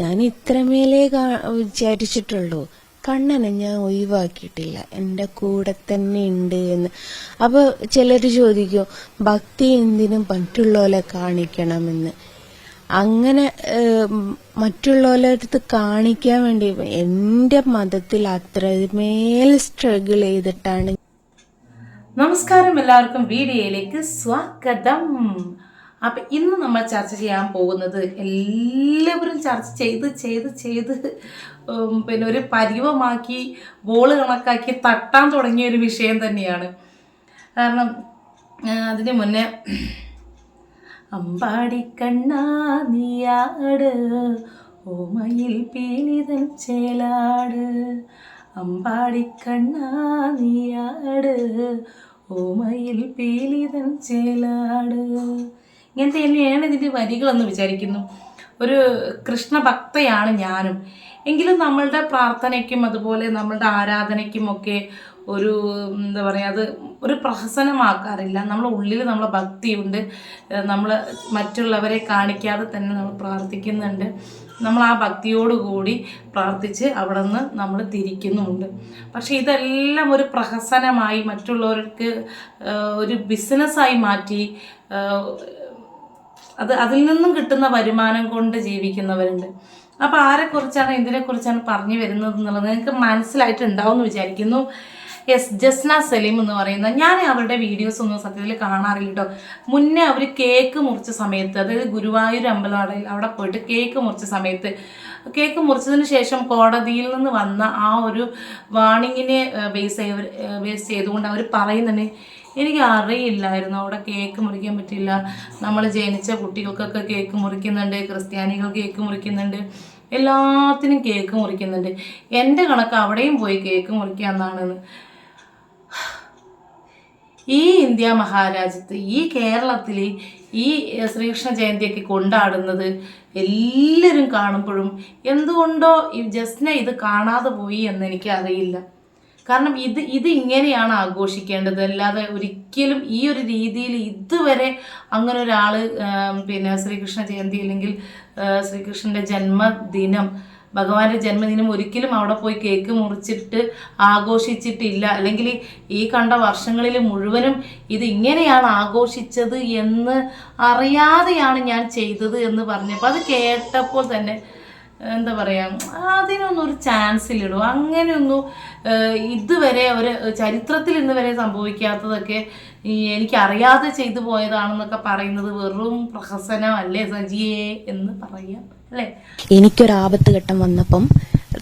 ഞാൻ ഇത്രമേലേ വിചാരിച്ചിട്ടുള്ളൂ. കണ്ണനെ ഞാൻ ഒഴിവാക്കിയിട്ടില്ല, എൻ്റെ കൂടെ തന്നെ ഉണ്ട് എന്ന്. അപ്പൊ ചിലർ ചോദിക്കും ഭക്തി എന്തിനും മറ്റുള്ളവരെ കാണിക്കണമെന്ന്. അങ്ങനെ മറ്റുള്ളവരുടെ അടുത്ത് കാണിക്കാൻ വേണ്ടി എൻ്റെ മതത്തിൽ അത്രമേൽ സ്ട്രഗിൾ ചെയ്തിട്ടാണ്. നമസ്കാരം, എല്ലാവർക്കും വീഡിയോയിലേക്ക് സ്വാഗതം. അപ്പൊ ഇന്ന് നമ്മൾ ചർച്ച ചെയ്യാൻ പോകുന്നത് എല്ലാവരും ചർച്ച ചെയ്ത് പിന്നെ ഒരു പരിവമാക്കി ബോള് കണക്കാക്കി തട്ടാൻ തുടങ്ങിയ ഒരു വിഷയം തന്നെയാണ്. കാരണം അതിന് മുന്നേ അമ്പാടിക്കണ്ണാ നീയാട് ഓമയിൽ പീലിതൻ ചേലാട്, അമ്പാടിക്കണ്ണാ നീയാട് ഓമയിൽ പീലിതൻ ചേലാട്. ഇങ്ങനത്തെ തന്നെയാണ് ഇതിൻ്റെ വരികളെന്ന് വിചാരിക്കുന്നു. ഒരു കൃഷ്ണഭക്തയാണ് ഞാനും. എങ്കിലും നമ്മളുടെ പ്രാർത്ഥനയ്ക്കും അതുപോലെ നമ്മളുടെ ആരാധനയ്ക്കും ഒക്കെ ഒരു എന്താ പറയുക, അത് ഒരു പ്രഹസനമാക്കാറില്ല. നമ്മളെ ഉള്ളിൽ നമ്മളെ ഭക്തിയുണ്ട്. നമ്മൾ മറ്റുള്ളവരെ കാണിക്കാതെ തന്നെ നമ്മൾ പ്രാർത്ഥിക്കുന്നുണ്ട്. നമ്മൾ ആ ഭക്തിയോടുകൂടി പ്രാർത്ഥിച്ച് അവിടെ നിന്ന് നമ്മൾ തിരിക്കുന്നുമുണ്ട്. പക്ഷെ ഇതെല്ലാം ഒരു പ്രഹസനമായി മറ്റുള്ളവർക്ക് ഒരു ബിസിനസ്സായി മാറ്റി അതിൽ നിന്നും കിട്ടുന്ന വരുമാനം കൊണ്ട് ജീവിക്കുന്നവരുണ്ട്. അപ്പോൾ ആരെക്കുറിച്ചാണ് ഇതിനെക്കുറിച്ചാണ് പറഞ്ഞു വരുന്നത് എന്നുള്ളത് നിങ്ങൾക്ക് മനസ്സിലായിട്ടുണ്ടാവും എന്ന് വിചാരിക്കുന്നു. ജസ്ന സലീം എന്ന് പറയുന്ന, ഞാൻ അവരുടെ വീഡിയോസ് ഒന്നും സത്യത്തിൽ കാണാറില്ല കേട്ടോ. മുന്നേ അവർ കേക്ക് മുറിച്ച സമയത്ത്, അതായത് ഗുരുവായൂർ അമ്പലനടയിൽ അവിടെ പോയിട്ട് കേക്ക് മുറിച്ച സമയത്ത്, കേക്ക് മുറിച്ചതിന് ശേഷം കോടതിയിൽ നിന്ന് വന്ന ആ ഒരു വാണിങ്ങിനെ ബേസ് ചെയ്തുകൊണ്ട് അവർ പറയുന്നുണ്ട്, എനിക്ക് അറിയില്ലായിരുന്നു അവിടെ കേക്ക് മുറിക്കാൻ പറ്റില്ല, നമ്മൾ ജനിച്ച കുട്ടികൾക്കൊക്കെ കേക്ക് മുറിക്കുന്നുണ്ട്, ക്രിസ്ത്യാനികൾ കേക്ക് മുറിക്കുന്നുണ്ട്, എല്ലാത്തിനും കേക്ക് മുറിക്കുന്നുണ്ട്, എൻ്റെ കണക്ക് അവിടെയും പോയി കേക്ക് മുറിക്കാമെന്നാണെന്ന്. ഈ ഇന്ത്യ മഹാരാജ്യത്ത്, ഈ കേരളത്തിൽ ഈ ശ്രീകൃഷ്ണ ജയന്തിയൊക്കെ കൊണ്ടാടുന്നത് എല്ലാവരും കാണുമ്പോഴും എന്തുകൊണ്ടോ ഈ ജസ്ന ഇത് കാണാതെ പോയി എന്ന് എനിക്ക് അറിയില്ല. കാരണം ഇത് ഇങ്ങനെയാണ് ആഘോഷിക്കേണ്ടത്, അല്ലാതെ ഒരിക്കലും ഈ ഒരു രീതിയിൽ ഇതുവരെ അങ്ങനെ ഒരാൾ പിന്നെ ശ്രീകൃഷ്ണ ജയന്തി അല്ലെങ്കിൽ ശ്രീകൃഷ്ണൻ്റെ ജന്മദിനം, ഭഗവാന്റെ ജന്മദിനം ഒരിക്കലും അവിടെ പോയി കേക്ക് മുറിച്ചിട്ട് ആഘോഷിച്ചിട്ടില്ല. അല്ലെങ്കിൽ ഈ കണ്ട വർഷങ്ങളിൽ മുഴുവനും ഇത് ഇങ്ങനെയാണ് ആഘോഷിച്ചത് എന്ന് അറിയാതെയാണ് ഞാൻ ചെയ്തത് എന്ന് പറഞ്ഞപ്പോൾ അത് കേട്ടപ്പോൾ തന്നെ എന്താ പറയുക, അതിനൊന്നും ഒരു ചാൻസ് ഇല്ലടോ. അങ്ങനെയൊന്നും ഇതുവരെ ഒരു ചരിത്രത്തിൽ ഇന്ന് വരെ സംഭവിക്കാത്തതൊക്കെ എനിക്കറിയാതെ ചെയ്തു പോയതാണെന്നൊക്കെ പറയുന്നത് വെറും പ്രഹസനം അല്ലേ സജിയേ എന്ന് പറയാം അല്ലേ. എനിക്കൊരാപത്ത് ഘട്ടം വന്നപ്പം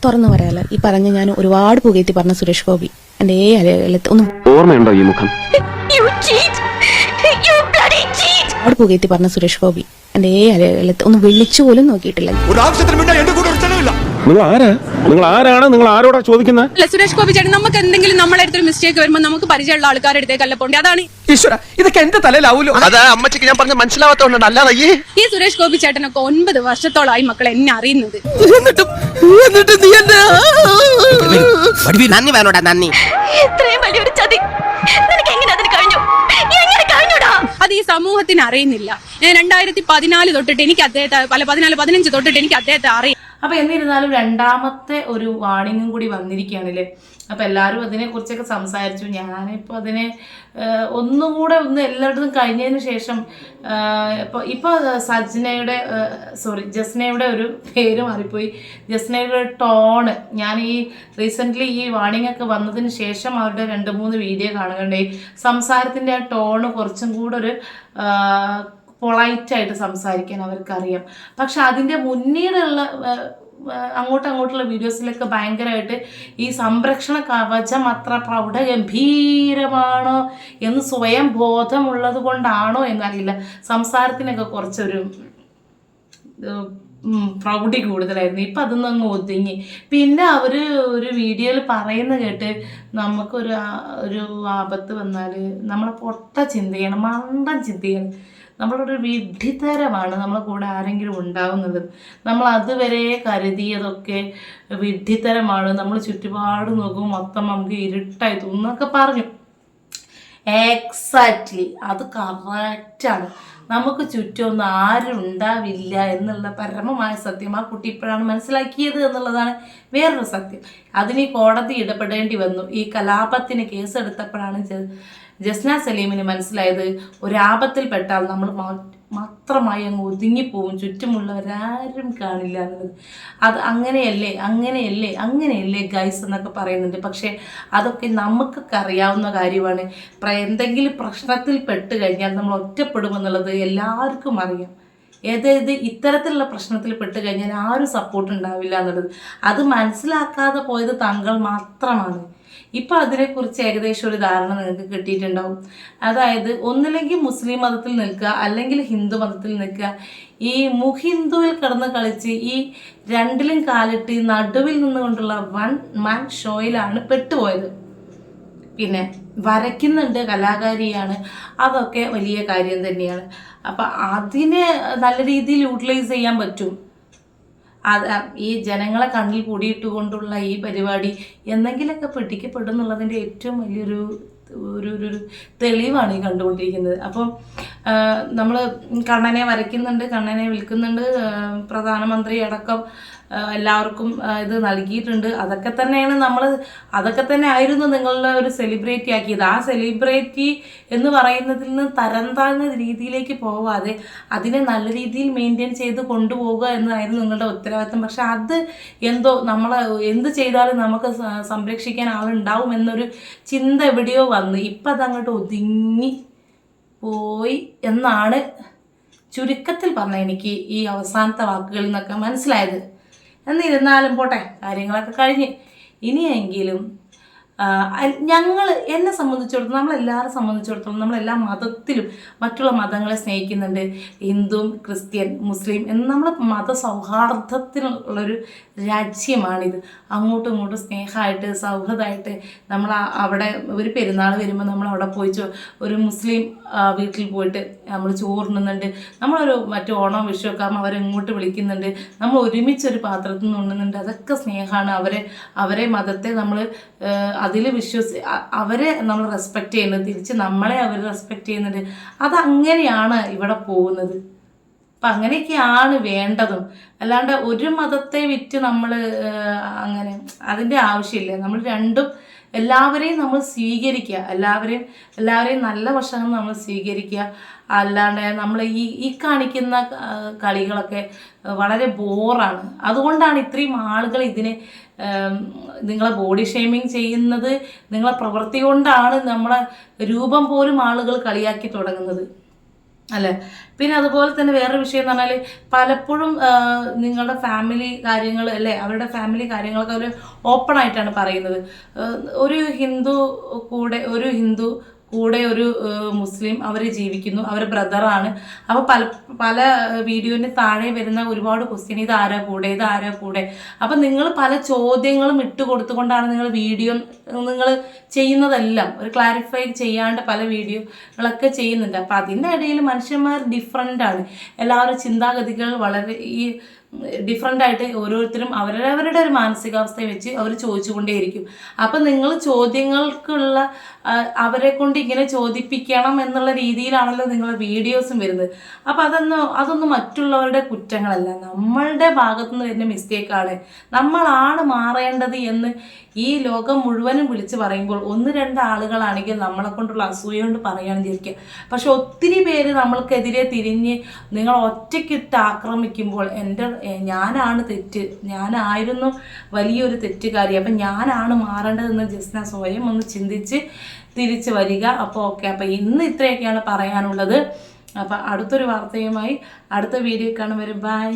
തുറന്നു പറയാലോ, ഈ പറഞ്ഞ ഞാൻ ഒരുപാട് പുകയത്തി പറഞ്ഞ സുരേഷ് ഗോപി എന്റെ ഒന്നും ഓർമ്മയുണ്ടോ ഈ മുഖം? ഒരുപാട് പുകയത്തി പറഞ്ഞ സുരേഷ് ഗോപി എന്റെ ഒന്നും വിളിച്ചു പോലും നോക്കിയിട്ടില്ല. നിങ്ങൾ ആരാണ്? നിങ്ങൾ ആരോടാ ചോദിക്കുന്നത്? അല്ല സുരേഷ് ഗോപി ചേട്ടൻ, നമുക്ക് എന്തെങ്കിലും നമ്മളെ അടുത്തൊരു മിസ്റ്റേക്ക് വരുമ്പോൾ നമുക്ക് പരിചയമുള്ള ആൾക്കാരുടെ അടുത്തേക്കല്ല പോണ്ടേ. അതാണ് ഈശ്വര, ഇതൊക്കെ എന്റെ തലയിലാവൂലോ. അതാ അമ്മച്ചിക്ക് ഞാൻ പറഞ്ഞ മനസ്സിലാവാത്തോണ്ട്. അല്ലാതെ ഈ സുരേഷ് ഗോപി ചേട്ടനൊക്കെ 9 വർഷത്തോളമായി മക്കളെ എന്നെ അറിയുന്നത്. എന്നിട്ട് നീ നന്ദി വേണോടാ, നന്ദി. ഇത്രയും വലിയൊരു ചതി നിനക്ക് എങ്ങനെ അതിന് കഴിഞ്ഞു? അത് ഈ സമൂഹത്തിന് അറിയുന്നില്ല. 2014 തൊട്ടിട്ട് എനിക്ക് അദ്ദേഹത്തെ 14-15 തൊട്ടിട്ട് എനിക്ക് അദ്ദേഹത്തെ അറിയാം. അപ്പം എന്നിരുന്നാലും രണ്ടാമത്തെ ഒരു വാണിങ്ങും കൂടി വന്നിരിക്കുകയാണല്ലേ. അപ്പം എല്ലാവരും അതിനെക്കുറിച്ചൊക്കെ സംസാരിച്ചു. ഞാനിപ്പോൾ അതിനെ ഒന്നുകൂടെ എല്ലായിടത്തും കഴിഞ്ഞതിന് ശേഷം ഇപ്പോൾ ജസ്നയുടെ ഒരു പേര് മാറിപ്പോയി. ജസ്നയുടെ ഒരു ടോണ്, ഞാൻ ഈ റീസെൻ്റ്ലി ഈ വാണിംഗ് ഒക്കെ വന്നതിന് ശേഷം അവരുടെ 2-3 വീഡിയോ കാണുകയുണ്ടായി. സംസാരത്തിൻ്റെ ആ ടോണ് കുറച്ചും കൂടെ ഒരു പൊളൈറ്റായിട്ട് സംസാരിക്കാൻ അവർക്കറിയാം. പക്ഷെ അതിൻ്റെ മുന്നീടുള്ള അങ്ങോട്ടുള്ള വീഡിയോസിലൊക്കെ ഭയങ്കരമായിട്ട് ഈ സംരക്ഷണ കവചം അത്ര പ്രൗഢഗംഭീരമാണോ എന്ന് സ്വയം ബോധമുള്ളത് കൊണ്ടാണോ എന്നറിയില്ല, സംസാരത്തിനൊക്കെ കുറച്ചൊരു പ്രൗഢി കൂടുതലായിരുന്നു. ഇപ്പം അതൊന്നും അങ്ങ് ഒതുങ്ങി. പിന്നെ അവർ ഒരു വീഡിയോയിൽ പറയുന്ന കേട്ട് നമുക്കൊരു ആപത്ത് വന്നാൽ നമ്മളെ പൊട്ട ചിന്തയാണ്, മണ്ടൻ ചിന്തയാണ്, നമ്മളൊരു വിഡ്ഢിത്തരമാണ് നമ്മളെ കൂടെ ആരെങ്കിലും ഉണ്ടാവുന്നത്. നമ്മൾ അതുവരെ കരുതിയതൊക്കെ വിഡ്ഢിത്തരമാണ്, നമ്മൾ ചുറ്റുപാട് നോക്കും മൊത്തം നമുക്ക് ഇരുട്ടായി തോന്നുന്നൊക്കെ പറഞ്ഞു. എക്സാക്ട്ലി അത് കറക്റ്റാണ്. നമുക്ക് ചുറ്റുമൊന്നും ആരും ഉണ്ടാവില്ല എന്നുള്ള പരമമായ സത്യം ആ കുട്ടി ഇപ്പോഴാണ് മനസ്സിലാക്കിയത് എന്നുള്ളതാണ് വേറൊരു സത്യം. അതിന് കോടതി ഇടപെടേണ്ടി വന്നു. ഈ കലാപത്തിന് കേസെടുത്തപ്പോഴാണ് ജസ്ന സലീമിന് മനസ്സിലായത് ഒരാപത്തിൽപ്പെട്ടാൽ നമ്മൾ മാത്രമായി അങ്ങ് ഒതുങ്ങിപ്പോവും, ചുറ്റുമുള്ളവരാരും കാണില്ല എന്നുള്ളത്. അത് അങ്ങനെയല്ലേ ഗൈസ് എന്നൊക്കെ പറയുന്നുണ്ട്. പക്ഷേ അതൊക്കെ നമുക്കൊക്കെ അറിയാവുന്ന കാര്യമാണ്. എന്തെങ്കിലും പ്രശ്നത്തിൽ പെട്ട് കഴിഞ്ഞാൽ നമ്മൾ ഒറ്റപ്പെടുമെന്നുള്ളത് എല്ലാവർക്കും അറിയാം. ഇത്തരത്തിലുള്ള പ്രശ്നത്തിൽ പെട്ട് കഴിഞ്ഞാൽ ആരും സപ്പോർട്ട് ഉണ്ടാവില്ല എന്നുള്ളത്. അത് മനസ്സിലാക്കാതെ പോയത് താങ്കൾ മാത്രമാണ്. ഇപ്പം അതിനെക്കുറിച്ച് ഏകദേശം ഒരു ധാരണ നിങ്ങൾക്ക് കിട്ടിയിട്ടുണ്ടാവും. അതായത് ഒന്നില്ലെങ്കിൽ മുസ്ലിം മതത്തിൽ നിൽക്കുക, അല്ലെങ്കിൽ ഹിന്ദു മതത്തിൽ നിൽക്കുക. ഈ മുഹിന്ദുവിൽ കിടന്ന് കളിച്ച് ഈ രണ്ടിലും കാലിട്ട് നടുവിൽ നിന്നുകൊണ്ടുള്ള വൺ മാൻ ഷോയിലാണ് പെട്ടുപോയത്. പിന്നെ വരയ്ക്കുന്നുണ്ട്, കലാകാരിയാണ്, അതൊക്കെ വലിയ കാര്യം തന്നെയാണ്. അപ്പം അതിനെ നല്ല രീതിയിൽ യൂട്ടിലൈസ് ചെയ്യാൻ പറ്റും. ഈ ജനങ്ങളെ കണ്ണിൽ പൊടിയിട്ടുകൊണ്ടുള്ള ഈ പരിപാടി എന്തെങ്കിലുമൊക്കെ പിടിക്കപ്പെടും എന്നുള്ളതിൻ്റെ ഏറ്റവും വലിയൊരു ഒരു തെളിവാണ് ഈ കണ്ടുകൊണ്ടിരിക്കുന്നത്. അപ്പം നമ്മൾ കണ്ണനെ വരയ്ക്കുന്നുണ്ട്, കണ്ണനെ വിൽക്കുന്നുണ്ട്, പ്രധാനമന്ത്രി അടക്കം എല്ലാവർക്കും ഇത് നൽകിയിട്ടുണ്ട്. അതൊക്കെ തന്നെ ആയിരുന്നു നിങ്ങളുടെ ഒരു സെലിബ്രിറ്റി ആക്കിയത്. ആ സെലിബ്രിറ്റി എന്ന് പറയുന്നതിൽ നിന്ന് തരം താഴ്ന്ന രീതിയിലേക്ക് പോവാതെ അതിനെ നല്ല രീതിയിൽ മെയിൻറ്റെയിൻ ചെയ്ത് കൊണ്ടുപോകുക എന്നതായിരുന്നു നിങ്ങളുടെ ഉത്തരവാദിത്വം. പക്ഷെ അത് എന്തോ എന്ത് ചെയ്താലും നമുക്ക് സംരക്ഷിക്കാൻ ആളുണ്ടാവും എന്നൊരു ചിന്ത എവിടെയോ വന്ന് ഇപ്പം അതങ്ങോട്ട് ഒതുങ്ങി പോയി എന്നാണ് ചുരുക്കത്തിൽ പറഞ്ഞ എനിക്ക് ഈ അവസാനത്തെ വാക്കുകളിൽ നിന്നൊക്കെ മനസ്സിലായത്. എന്നിരുന്നാലും പോട്ടെ, കാര്യങ്ങളൊക്കെ കഴിഞ്ഞ് ഇനിയെങ്കിലും എന്നെ സംബന്ധിച്ചിടത്തോളം, നമ്മളെല്ലാവരും സംബന്ധിച്ചിടത്തോളം നമ്മളെല്ലാ മതത്തിലും മറ്റുള്ള മതങ്ങളെ സ്നേഹിക്കുന്നുണ്ട്. ഹിന്ദു, ക്രിസ്ത്യൻ, മുസ്ലിം എന്ന് നമ്മൾ മതസൗഹാർദ്ദത്തിനുള്ളൊരു രാജ്യമാണിത്. അങ്ങോട്ടും ഇങ്ങോട്ടും സ്നേഹമായിട്ട് സൗഹൃദമായിട്ട് നമ്മൾ അവിടെ ഒരു പെരുന്നാൾ വരുമ്പോൾ നമ്മൾ അവിടെ പോയി ഒരു മുസ്ലിം വീട്ടിൽ പോയിട്ട് നമ്മൾ ചോറുണ്ണുന്നുണ്ട്. മറ്റു ഓണം വിഷുവൊക്കെ ആകുമ്പോൾ അവരെങ്ങോട്ട് വിളിക്കുന്നുണ്ട്, നമ്മൾ ഒരുമിച്ചൊരു പാത്രത്തിൽ നിന്ന് ഉണ്ണുന്നുണ്ട്. അതൊക്കെ സ്നേഹമാണ്. അവരെ മതത്തെ നമ്മൾ അതിൽ അവരെ നമ്മൾ റെസ്പെക്റ്റ് ചെയ്യുന്നത്, തിരിച്ച് നമ്മളെ അവർ റെസ്പെക്റ്റ് ചെയ്യുന്നുണ്ട്. അതങ്ങനെയാണ് ഇവിടെ പോകുന്നത്. അപ്പം അങ്ങനെയൊക്കെയാണ് വേണ്ടതും. അല്ലാണ്ട് ഒരു മതത്തെ വിറ്റ് നമ്മൾ അങ്ങനെ അതിൻ്റെ ആവശ്യമില്ല. നമ്മൾ രണ്ടും എല്ലാവരെയും നമ്മൾ സ്വീകരിക്കുക, എല്ലാവരെയും നല്ല വശങ്ങൾ നമ്മൾ സ്വീകരിക്കുക. അല്ലാണ്ട് നമ്മൾ ഈ കാണിക്കുന്ന കളികളൊക്കെ വളരെ ബോറാണ്. അതുകൊണ്ടാണ് ഇത്രയും ആളുകൾ ഇതിനെ നിങ്ങളെ ബോഡി ഷെയ്മിങ് ചെയ്യുന്നത്. നിങ്ങളെ പ്രവൃത്തി കൊണ്ടാണ് നമ്മളെ രൂപം പോലും ആളുകൾ കളിയാക്കി തുടങ്ങുന്നത് അല്ലേ. പിന്നെ അതുപോലെ തന്നെ വേറൊരു വിഷയം എന്ന് പറഞ്ഞാൽ പലപ്പോഴും നിങ്ങളുടെ ഫാമിലി കാര്യങ്ങൾ അല്ലേ, അവരുടെ ഫാമിലി കാര്യങ്ങളൊക്കെ അവർ ഓപ്പൺ ആയിട്ടാണ് പറയുന്നത്. ഒരു ഹിന്ദു കൂടെ ഒരു മുസ്ലിം അവർ ജീവിക്കുന്നു, അവർ ബ്രദറാണ്. അപ്പോൾ പല വീഡിയോന് താഴെ വരുന്ന ഒരുപാട് ക്വസ്റ്റ്യൻ, ഇത് ആരാ കൂടെ. അപ്പം നിങ്ങൾ പല ചോദ്യങ്ങളും ഇട്ട് കൊടുത്തുകൊണ്ടാണ് നിങ്ങൾ ചെയ്യുന്നതെല്ലാം ഒരു ക്ലാരിഫൈ ചെയ്യാണ്ട് പല വീഡിയോകളൊക്കെ ചെയ്യുന്നുണ്ട്. അപ്പം അതിൻ്റെ ഇടയിൽ മനുഷ്യന്മാർ ഡിഫറെൻ്റാണ്. എല്ലാവരും ചിന്താഗതികൾ വളരെ ഡിഫറെൻ്റായിട്ട് ഓരോരുത്തരും അവരവരുടെ ഒരു മാനസികാവസ്ഥയെ വെച്ച് അവർ ചോദിച്ചുകൊണ്ടേയിരിക്കും. അപ്പം നിങ്ങൾ ചോദ്യങ്ങൾക്കുള്ള അവരെ കൊണ്ട് ഇങ്ങനെ ചോദിപ്പിക്കണം എന്നുള്ള രീതിയിലാണല്ലോ നിങ്ങളുടെ വീഡിയോസും വരുന്നത്. അപ്പം അതൊന്നും മറ്റുള്ളവരുടെ കുറ്റങ്ങളല്ല, നമ്മളുടെ ഭാഗത്തുനിന്ന് വരുന്ന മിസ്റ്റേക്കാണ്. നമ്മളാണ് മാറേണ്ടത് എന്ന് ഈ ലോകം മുഴുവനും വിളിച്ച് പറയുമ്പോൾ 1-2 ആളുകളാണെങ്കിൽ നമ്മളെ കൊണ്ടുള്ള അസൂയ കൊണ്ട് പറയുകയാണെന്ന് വിചാരിക്കുക. പക്ഷെ ഒത്തിരി പേര് നമ്മൾക്കെതിരെ തിരിഞ്ഞ് നിങ്ങൾ ഒറ്റയ്ക്കിട്ട് ആക്രമിക്കുമ്പോൾ ഞാനാണ് തെറ്റ്, ഞാനായിരുന്നു വലിയൊരു തെറ്റുകാരി, അപ്പം ഞാനാണ് മാറേണ്ടതെന്ന് ജസ്ന സ്വയം ഒന്ന് ചിന്തിച്ച് തിരിച്ച് വരിക. അപ്പോൾ ഓക്കെ, അപ്പം ഇന്ന് ഇത്രയൊക്കെയാണ് പറയാനുള്ളത്. അപ്പം അടുത്തൊരു വാർത്തയുമായി അടുത്ത വീഡിയോ കാണും വരെ ബൈ.